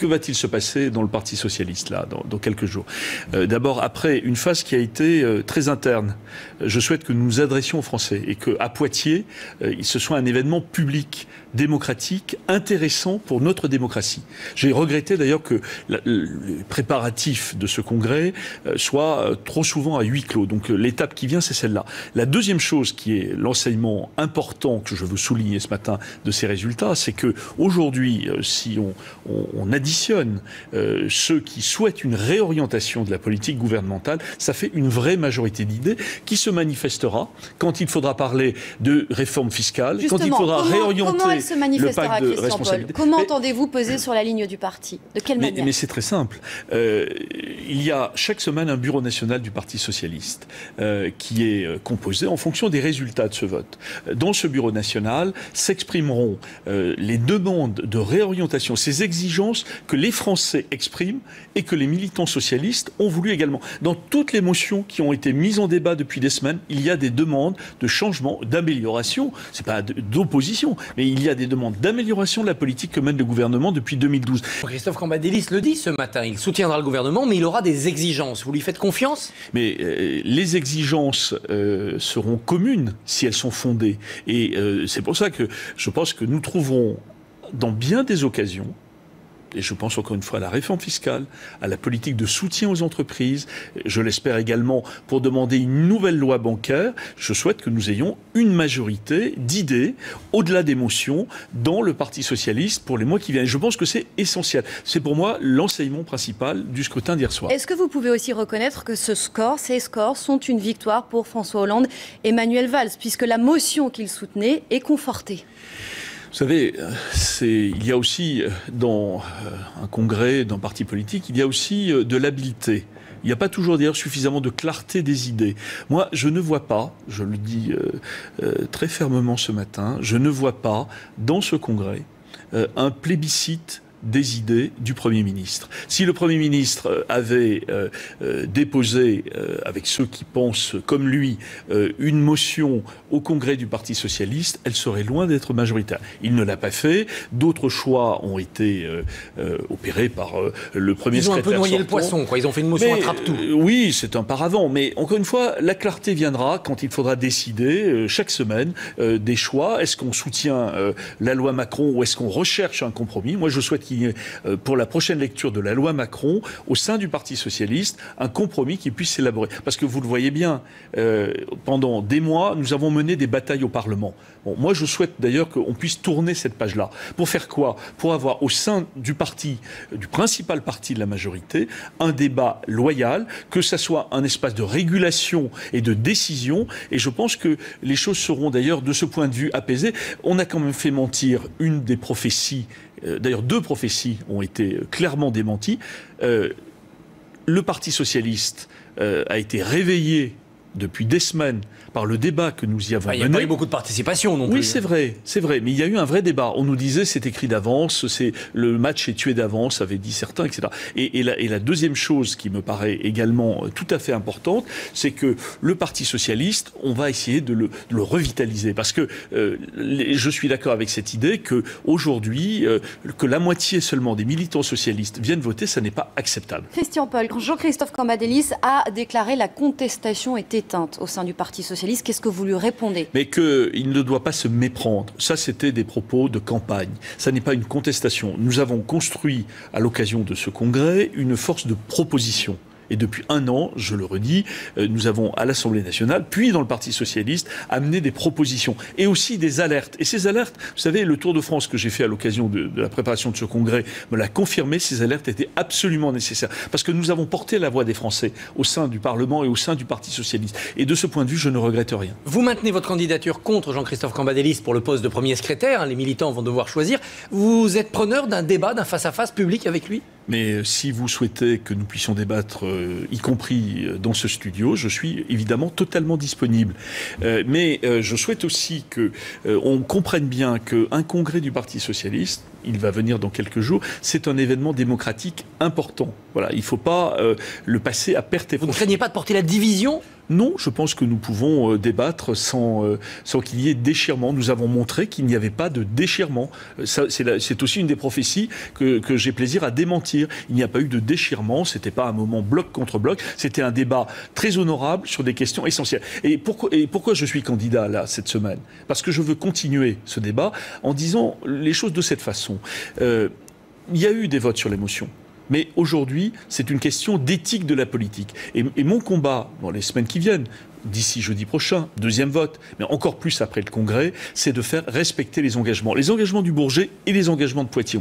Que va-t-il se passer dans le Parti socialiste, là, dans quelques jours? D'abord, après une phase qui a été très interne, je souhaite que nous nous adressions aux Français et qu'à Poitiers, ce soit un événement public, démocratique, intéressant pour notre démocratie. J'ai regretté d'ailleurs que les préparatifs de ce congrès soient trop souvent à huis clos. Donc l'étape qui vient, c'est celle-là. La deuxième chose qui est l'enseignement important que je veux souligner ce matin de ces résultats, c'est que aujourd'hui, si on additionne ceux qui souhaitent une réorientation de la politique gouvernementale, ça fait une vraie majorité d'idées qui se manifestera quand il faudra parler de réforme fiscale, justement, quand il faudra réorienter comment elle se manifestera, le pacte de Christian responsabilité. Paul? Comment entendez-vous peser sur la ligne du parti? De quelle manière? Mais c'est très simple. Il y a chaque semaine un bureau national du Parti socialiste qui est composé en fonction des résultats de ce vote. Dans ce bureau national s'exprimeront les demandes de réorientation, ces exigences que les Français expriment et que les militants socialistes ont voulu également. Dans toutes les motions qui ont été mises en débat depuis des semaines, il y a des demandes de changement, d'amélioration. C'est pas d'opposition, mais il y a des demandes d'amélioration de la politique que mène le gouvernement depuis 2012. Christophe Cambadélis le dit ce matin, il soutiendra le gouvernement, mais il aura des exigences. Vous lui faites confiance? Mais les exigences seront communes si elles sont fondées. Et c'est pour ça que je pense que nous trouverons dans bien des occasions, et je pense encore une fois à la réforme fiscale, à la politique de soutien aux entreprises, je l'espère également pour demander une nouvelle loi bancaire, je souhaite que nous ayons une majorité d'idées, au-delà des motions, dans le Parti socialiste pour les mois qui viennent. Je pense que c'est essentiel. C'est pour moi l'enseignement principal du scrutin d'hier soir. Est-ce que vous pouvez aussi reconnaître que ces scores sont une victoire pour François Hollande et Manuel Valls, puisque la motion qu'il soutenait est confortée? Vous savez, il y a aussi, dans un congrès, dans un parti politique, il y a aussi de l'habileté. Il n'y a pas toujours d'ailleurs suffisamment de clarté des idées. Moi, je ne vois pas, je le dis très fermement ce matin, je ne vois pas dans ce congrès un plébiscite des idées du Premier ministre. Si le Premier ministre avait déposé, avec ceux qui pensent comme lui, une motion au Congrès du Parti socialiste, elle serait loin d'être majoritaire. Il ne l'a pas fait. D'autres choix ont été opérés par le Premier secrétaire sortant. Ils ont un peu noyé le poisson, quoi. Ils ont fait une motion attrape-tout. Oui, c'est un paravent. Mais encore une fois, la clarté viendra quand il faudra décider, chaque semaine, des choix. Est-ce qu'on soutient la loi Macron ou est-ce qu'on recherche un compromis? Moi, je souhaite qu'il y ait, pour la prochaine lecture de la loi Macron, au sein du Parti socialiste, un compromis qui puisse s'élaborer. Parce que vous le voyez bien, pendant des mois, nous avons mené des batailles au Parlement. Bon, moi, je souhaite d'ailleurs qu'on puisse tourner cette page-là. Pour faire quoi? Pour avoir au sein du parti, du principal parti de la majorité, un débat loyal, que ça soit un espace de régulation et de décision. Et je pense que les choses seront d'ailleurs, de ce point de vue, apaisées. On a quand même fait mentir une des prophéties. D'ailleurs, deux prophéties ont été clairement démenties. Le Parti socialiste a été réveillé depuis des semaines par le débat que nous y avons mené. Il n'y a pas eu beaucoup de participation non plus. Oui, c'est vrai, mais il y a eu un vrai débat. On nous disait c'est écrit d'avance, le match est tué d'avance, avaient dit certains, etc. Et la deuxième chose qui me paraît également tout à fait importante, c'est que le Parti socialiste, on va essayer de le revitaliser. Parce que je suis d'accord avec cette idée qu'aujourd'hui, que la moitié seulement des militants socialistes viennent voter, ça n'est pas acceptable. Christian Paul, Jean-Christophe Cambadélis a déclaré la contestation est éteinte au sein du Parti socialiste. Qu'est-ce que vous lui répondez? Mais qu'il ne doit pas se méprendre. Ça, c'était des propos de campagne. Ça n'est pas une contestation. Nous avons construit, à l'occasion de ce congrès, une force de proposition. Et depuis un an, je le redis, nous avons à l'Assemblée nationale, puis dans le Parti socialiste, amené des propositions et aussi des alertes. Et ces alertes, vous savez, le Tour de France que j'ai fait à l'occasion de la préparation de ce congrès me l'a confirmé, ces alertes étaient absolument nécessaires. Parce que nous avons porté la voix des Français au sein du Parlement et au sein du Parti socialiste. Et de ce point de vue, je ne regrette rien. Vous maintenez votre candidature contre Jean-Christophe Cambadélis pour le poste de premier secrétaire. Les militants vont devoir choisir. Vous êtes preneur d'un débat, d'un face-à-face public avec lui? Mais si vous souhaitez que nous puissions débattre, y compris dans ce studio, je suis évidemment totalement disponible. Mais je souhaite aussi qu'on comprenne bien qu'un congrès du Parti socialiste, il va venir dans quelques jours, c'est un événement démocratique important. Voilà, il ne faut pas le passer à perte et Vous ne profit. craignez pas de porter la division ? Non, je pense que nous pouvons débattre sans qu'il y ait déchirement. Nous avons montré qu'il n'y avait pas de déchirement. C'est aussi une des prophéties que j'ai plaisir à démentir. Il n'y a pas eu de déchirement, c'était pas un moment bloc contre bloc, c'était un débat très honorable sur des questions essentielles. Et pourquoi je suis candidat là cette semaine ? Parce que je veux continuer ce débat en disant les choses de cette façon. Il y a eu des votes sur l'émotion. Mais aujourd'hui, c'est une question d'éthique de la politique. Et mon combat, dans les semaines qui viennent, d'ici jeudi prochain, deuxième vote, mais encore plus après le Congrès, c'est de faire respecter les engagements. Les engagements du Bourget et les engagements de Poitiers.